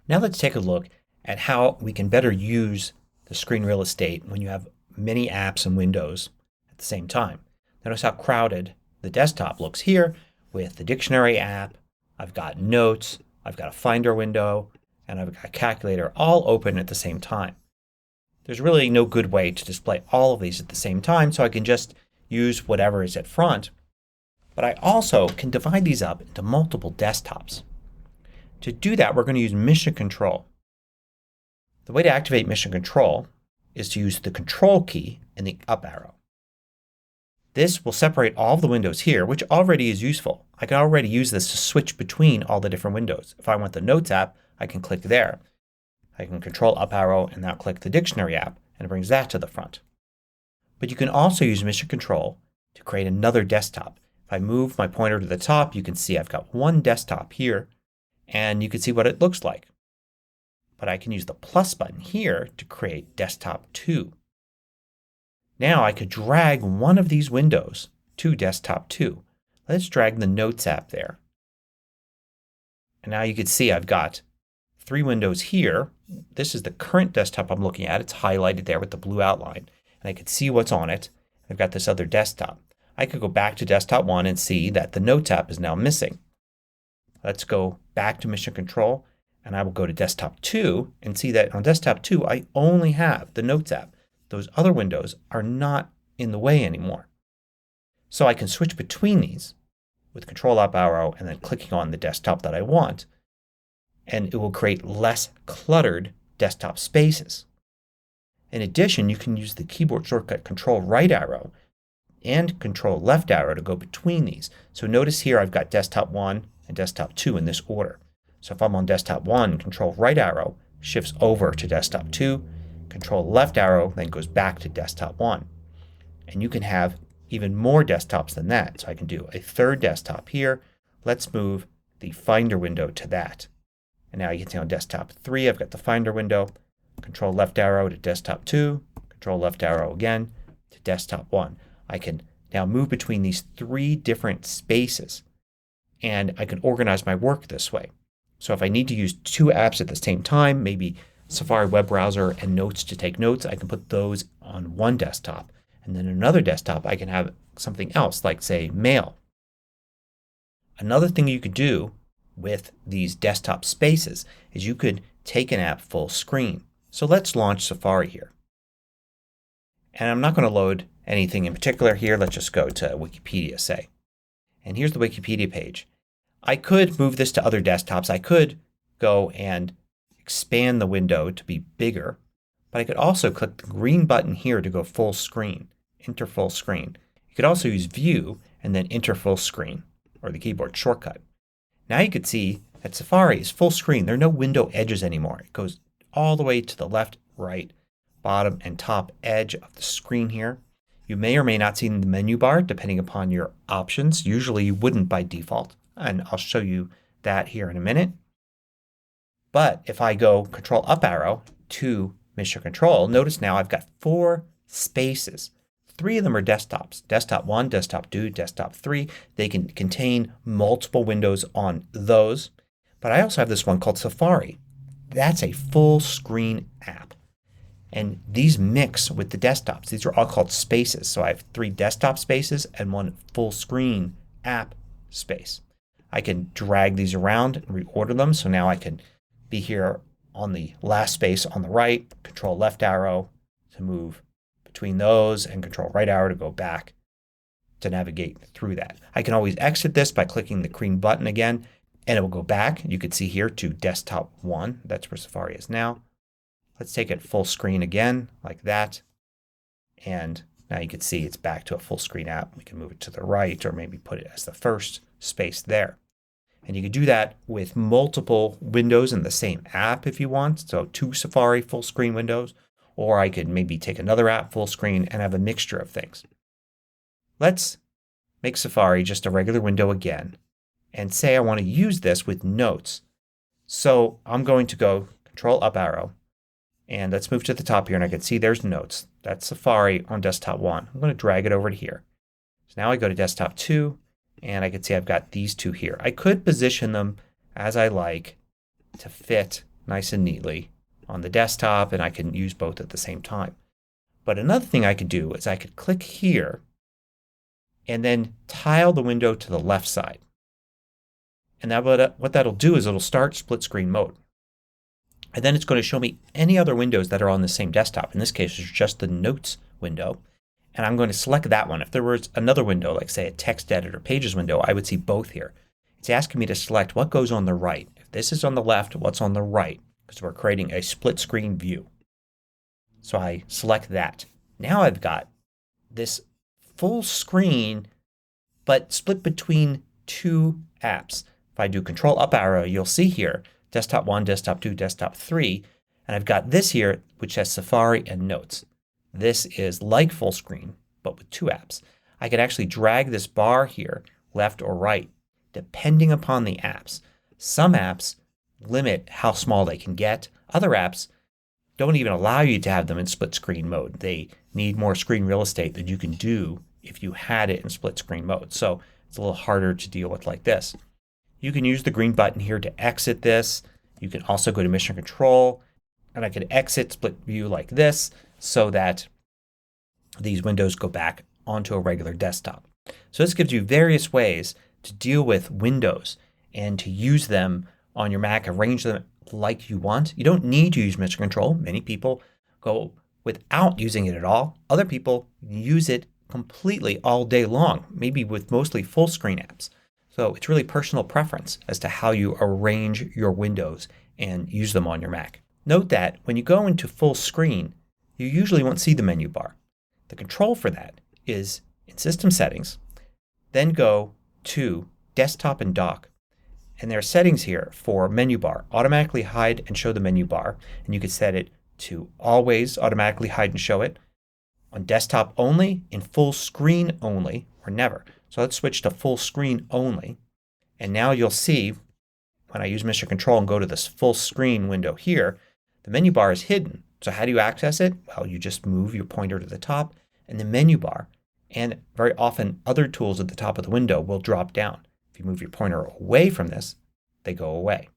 Now let's take a look at how we can better use the screen real estate when you have many apps and windows at the same time. Notice how crowded the desktop looks here with the dictionary app. I've got notes, I've got a Finder window, and I've got a calculator all open at the same time. There's really no good way to display all of these at the same time, so I can just use whatever is at front. But I also can divide these up into multiple desktops. To do that, we're going to use Mission Control. The way to activate Mission Control is to use the Control key and the up arrow. This will separate all of the windows here, which already is useful. I can already use this to switch between all the different windows. If I want the Notes app, I can click there. I can Control up arrow and now click the Dictionary app, and it brings that to the front. But you can also use Mission Control to create another desktop. If I move my pointer to the top, you can see I've got one desktop here, and you can see what it looks like. But I can use the plus button here to create desktop 2. Now I could drag one of these windows to desktop 2. Let's drag the Notes app there. And now you can see I've got 3 windows here. This is the current desktop I'm looking at. It's highlighted there with the blue outline. And I can see what's on it. I've got this other desktop. I could go back to desktop 1 and see that the Notes app is now missing. Let's go back to Mission Control and I will go to desktop 2 and see that on desktop 2 I only have the Notes app. Those other windows are not in the way anymore. So I can switch between these with Control up arrow and then clicking on the desktop that I want, and it will create less cluttered desktop spaces. In addition, you can use the keyboard shortcut Control right arrow and Control left arrow to go between these. So notice here I've got desktop 1 and desktop 2 in this order. So if I'm on desktop 1, Control right arrow shifts over to desktop 2. Control left arrow then goes back to desktop 1. And you can have even more desktops than that. So I can do a third desktop here. Let's move the Finder window to that. And now you can see on desktop 3 I've got the Finder window. Control left arrow to desktop 2. Control left arrow again to desktop 1. I can now move between these 3 different spaces and I can organize my work this way. So if I need to use 2 apps at the same time, maybe Safari web browser and Notes to take notes, I can put those on one desktop. And then another desktop I can have something else like say Mail. Another thing you could do with these desktop spaces is you could take an app full screen. So let's launch Safari here. And I'm not going to load anything in particular here. Let's just go to Wikipedia, say. And here's the Wikipedia page. I could move this to other desktops. I could go and expand the window to be bigger. But I could also click the green button here to go full screen. Enter full screen. You could also use View and then Enter full screen or the keyboard shortcut. Now you can see that Safari is full screen. There are no window edges anymore. It goes all the way to the left, right, bottom, and top edge of the screen here. You may or may not see the menu bar depending upon your options. Usually you wouldn't by default. And I'll show you that here in a minute. But if I go Control up arrow to Mission Control, notice now I've got 4 spaces. 3 of them are desktops. Desktop 1, Desktop 2, Desktop 3. They can contain multiple windows on those. But I also have this one called Safari. That's a full screen app. And these mix with the desktops. These are all called spaces. So I have 3 desktop spaces and 1 full screen app space. I can drag these around and reorder them. So now I can be here on the last space on the right. Control left arrow to move between those and Control right arrow to go back to navigate through that. I can always exit this by clicking the green button again and it will go back. You can see here to desktop 1. That's where Safari is now. Let's take it full screen again like that. And now you can see it's back to a full screen app. We can move it to the right or maybe put it as the first space there. And you can do that with multiple windows in the same app if you want. So 2 Safari full screen windows. Or I could maybe take another app full screen and have a mixture of things. Let's make Safari just a regular window again. And say I want to use this with Notes. So I'm going to go Control up arrow. And let's move to the top here and I can see there's Notes. That's Safari on desktop 1. I'm going to drag it over to here. So now I go to desktop 2 and I can see I've got these 2 here. I could position them as I like to fit nice and neatly on the desktop, and I can use both at the same time. But another thing I could do is I could click here and then tile the window to the left side. And what that'll do is it'll start split screen mode. And then it's going to show me any other windows that are on the same desktop. In this case, it's just the Notes window. And I'm going to select that one. If there was another window, like say a text editor Pages window, I would see both here. It's asking me to select what goes on the right. If this is on the left, what's on the right? Because we're creating a split screen view. So I select that. Now I've got this full screen but split between two apps. If I do Control up arrow, you'll see here Desktop 1, Desktop 2, Desktop 3. And I've got this here which has Safari and Notes. This is like full screen but with two apps. I could actually drag this bar here left or right depending upon the apps. Some apps limit how small they can get. Other apps don't even allow you to have them in split screen mode. They need more screen real estate than you can do if you had it in split screen mode. So it's a little harder to deal with like this. You can use the green button here to exit this. You can also go to Mission Control, and I can exit split view like this so that these windows go back onto a regular desktop. So this gives you various ways to deal with windows and to use them on your Mac, arrange them like you want. You don't need to use Mission Control. Many people go without using it at all. Other people use it completely all day long, maybe with mostly full screen apps. So it's really personal preference as to how you arrange your windows and use them on your Mac. Note that when you go into full screen, you usually won't see the menu bar. The control for that is in System Settings, then go to Desktop and Dock. And there are settings here for menu bar. Automatically hide and show the menu bar. And you can set it to always automatically hide and show it. On desktop only, in full screen only, or never. So let's switch to full screen only. And now you'll see when I use Mission Control and go to this full screen window here, the menu bar is hidden. So how do you access it? Well, you just move your pointer to the top and the menu bar. And very often other tools at the top of the window will drop down. If you move your pointer away from this, they go away.